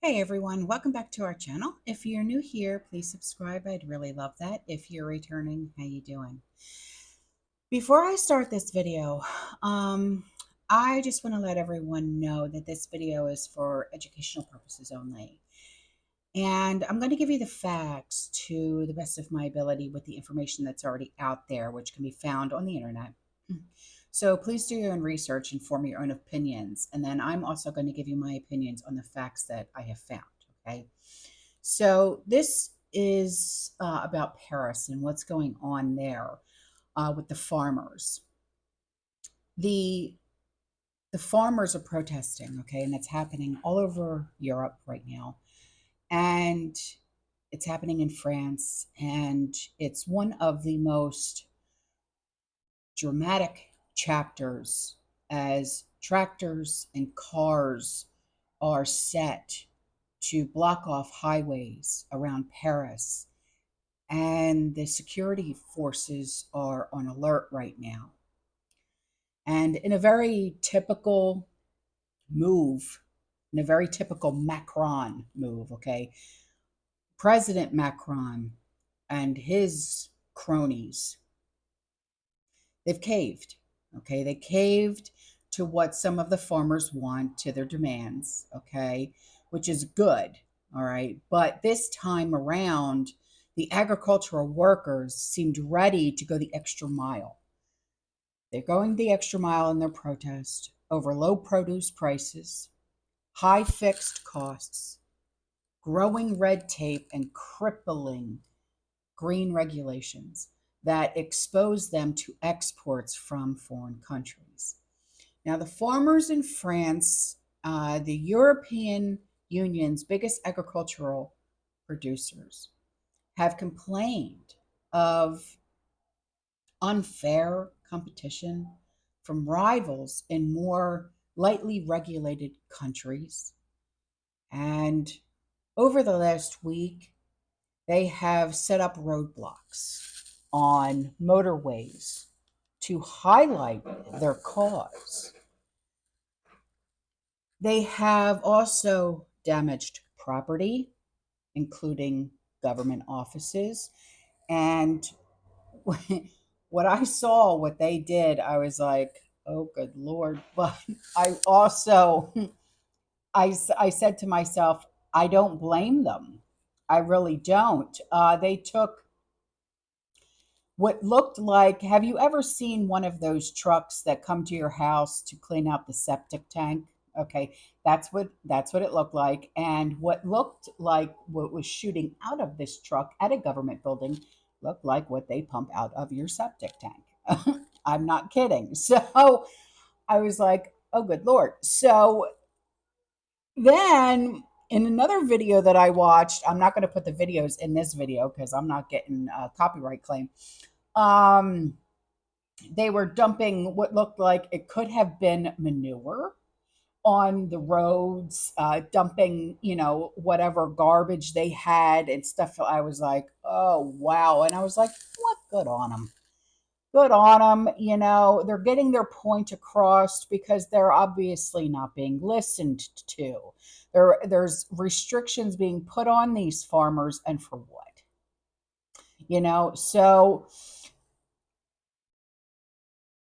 Hey everyone, welcome back to our channel. If you're new here, please subscribe. I'd really love that. If you're returning, how you doing? Before I start this video, I just want to let everyone know that this video is for educational purposes only. And I'm going to give you the facts to the best of my ability with the information that's already out there, which can be found on the internet. So please do your own research and form your own opinions. And then I'm also going to give you my opinions on the facts that I have found. Okay. So this is about Paris and what's going on there with the farmers. The the farmers are protesting, okay, and it's happening all over Europe right now. And it's happening in France, and it's one of the most dramatic chapters as tractors and cars are set to block off highways around Paris. And the security forces are on alert right now. And in a very typical move, in a very typical Macron move, okay, President Macron and his cronies, they've caved. Okay, they caved to what some of the farmers want, to their demands, okay, which is good. All right, but this time around, the agricultural workers seemed ready to go the extra mile. They're going the extra mile in their protest over low produce prices, high fixed costs, growing red tape, and crippling green regulations that expose them to exports from foreign countries. Now, the farmers in France, the European Union's biggest agricultural producers, have complained of unfair competition from rivals in more lightly regulated countries. And over the last week, they have set up roadblocks on motorways to highlight their cause. They have also damaged property, including government offices. And what I saw, what they did, I was like, oh, good Lord. But I also, I said to myself, I don't blame them. I really don't. They took what looked like, have you ever seen one of those trucks that come to your house to clean out the septic tank? Okay, that's what it looked like. And what looked like what was shooting out of this truck at a government building looked like what they pump out of your septic tank. I'm not kidding. So I was like, oh, good Lord. So then in another video that I watched, I'm not going to put the videos in this video because I'm not getting a copyright claim. Um, they were dumping what looked like it could have been manure on the roads, dumping, whatever garbage they had and stuff. I was like, oh, wow. And I was like, what? Good on them. Good on them. They're getting their point across because they're obviously not being listened to. There's restrictions being put on these farmers, and for what? So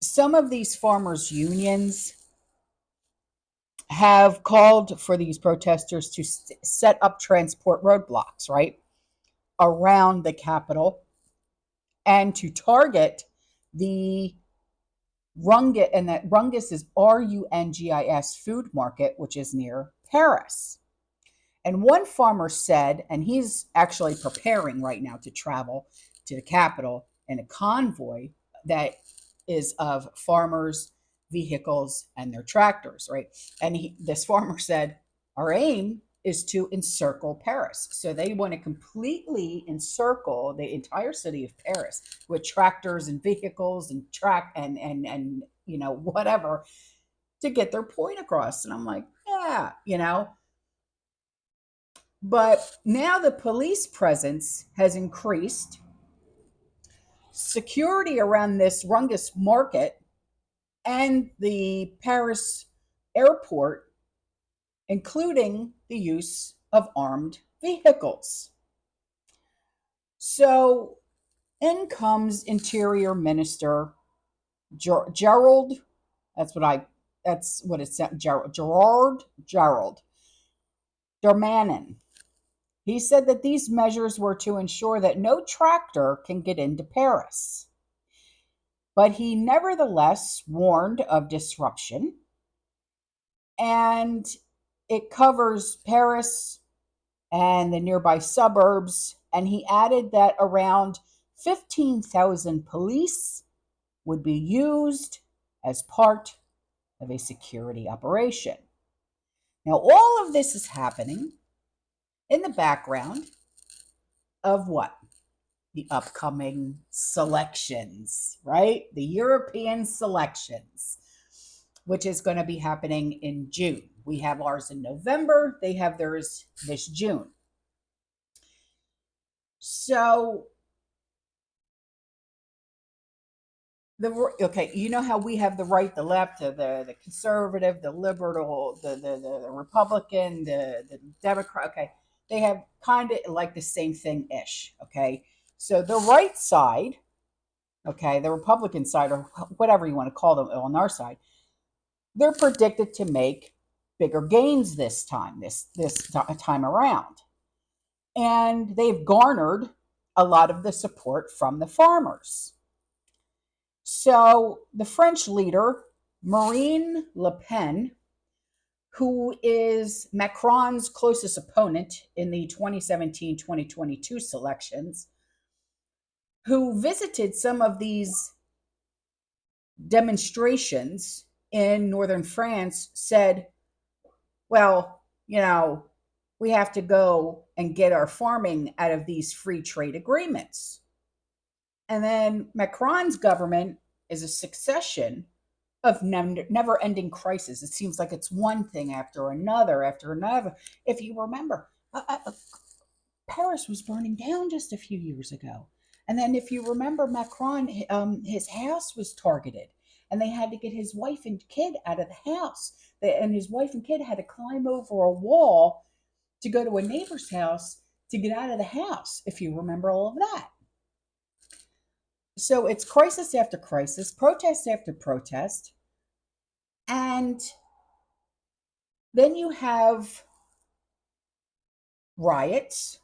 some of these farmers' unions have called for these protesters to set up transport roadblocks, right, around the capital and to target the Rungus, and that Rungus is Rungis food market, which is near Paris. And one farmer said, and he's actually preparing right now to travel to the capital in a convoy that is of farmers, vehicles, and their tractors, right? And this farmer said, our aim is to encircle Paris. So they want to completely encircle the entire city of Paris with tractors and vehicles and whatever to get their point across. And I'm like, yeah. But now the police presence has increased. Security around this Rungus market and the Paris airport, including the use of armed vehicles. So in comes Interior Minister Gerald. That's what it said. Gerald Darmanin. He said that these measures were to ensure that no tractor can get into Paris. But he nevertheless warned of disruption, and it covers Paris and the nearby suburbs. And he added that around 15,000 police would be used as part of a security operation. Now, all of this is happening in the background of what? The upcoming selections, right? The European selections, which is going to be happening in June. We have ours in November. They have theirs this June. So, you know how we have the right, the left, the conservative, the liberal, the Republican, the Democrat. Okay, they have kind of like the same thing ish. Okay, so the right side, okay, the Republican side, or whatever you want to call them on our side, they're predicted to make bigger gains this time around, and they've garnered a lot of the support from the farmers. So the French leader, Marine Le Pen, who is Macron's closest opponent in the 2017-2022 selections, who visited some of these demonstrations in northern France, said, well, we have to go and get our farming out of these free trade agreements. And then Macron's government is a succession of never ending crisis. It seems like it's one thing after another after another. If you remember, Paris was burning down just a few years ago. And then if you remember, Macron, his house was targeted, and they had to get his wife and kid out of the house. And his wife and kid had to climb over a wall to go to a neighbor's house to get out of the house, if you remember all of that. So it's crisis after crisis, protest after protest. And then you have riots.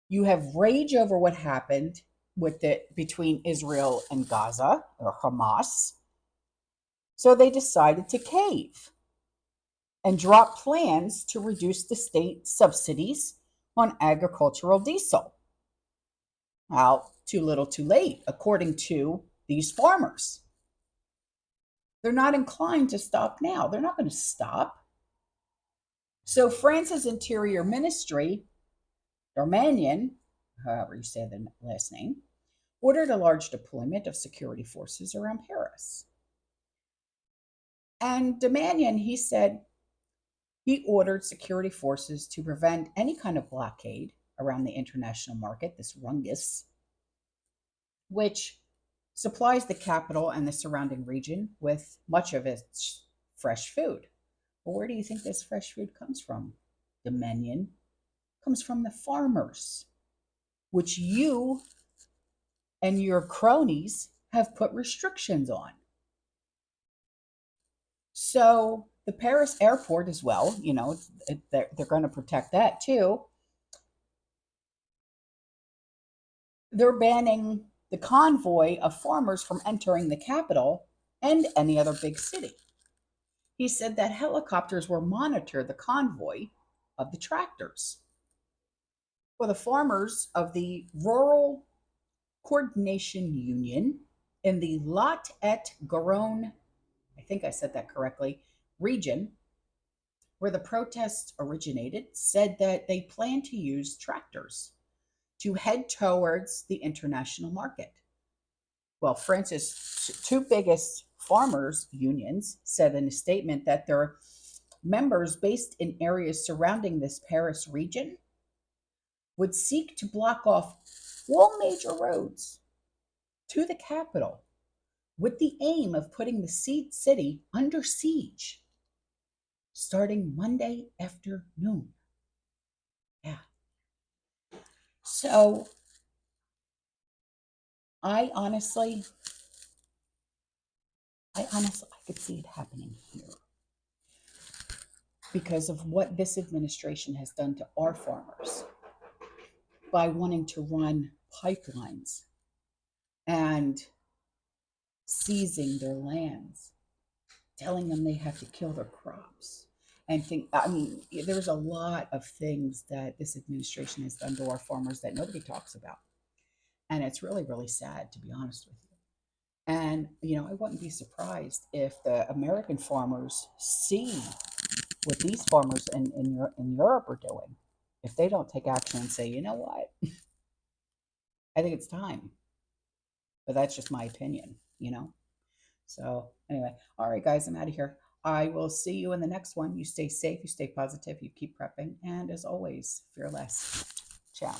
You have rage over what happened between Israel and Gaza, or Hamas. So they decided to cave and drop plans to reduce the state subsidies on agricultural diesel. Well, too little, too late, according to these farmers. They're not inclined to stop now. They're not going to stop. So France's Interior Ministry, Darmanin, however you say the last name, ordered a large deployment of security forces around Paris. And Darmanin, he said, he ordered security forces to prevent any kind of blockade around the international market, this rungus, which supplies the capital and the surrounding region with much of its fresh food. Well, where do you think this fresh food comes from? Dominion comes from the farmers, which you and your cronies have put restrictions on. So the Paris airport as well, they're going to protect that too. They're banning the convoy of farmers from entering the capital and any other big city. He said that helicopters will monitor the convoy of the tractors. Well, the farmers of the Rural Coordination Union in the Lot et Garonne, I think I said that correctly, region where the protests originated, said that they plan to use tractors to head towards the international market. Well, France's two biggest farmers' unions said in a statement that their members based in areas surrounding this Paris region would seek to block off all major roads to the capital with the aim of putting the city under siege. starting Monday afternoon. Yeah. So I honestly, I could see it happening here because of what this administration has done to our farmers by wanting to run pipelines and seizing their lands, telling them they have to kill their crops. And think, I mean, there's a lot of things that this administration has done to our farmers that nobody talks about. And it's really, really sad, to be honest with you. And, I wouldn't be surprised if the American farmers see what these farmers in Europe are doing. If they don't take action and say, you know what, I think it's time. But that's just my opinion. So, anyway, all right, guys, I'm out of here. I will see you in the next one. You stay safe, you stay positive, you keep prepping. And as always, fear less. Ciao.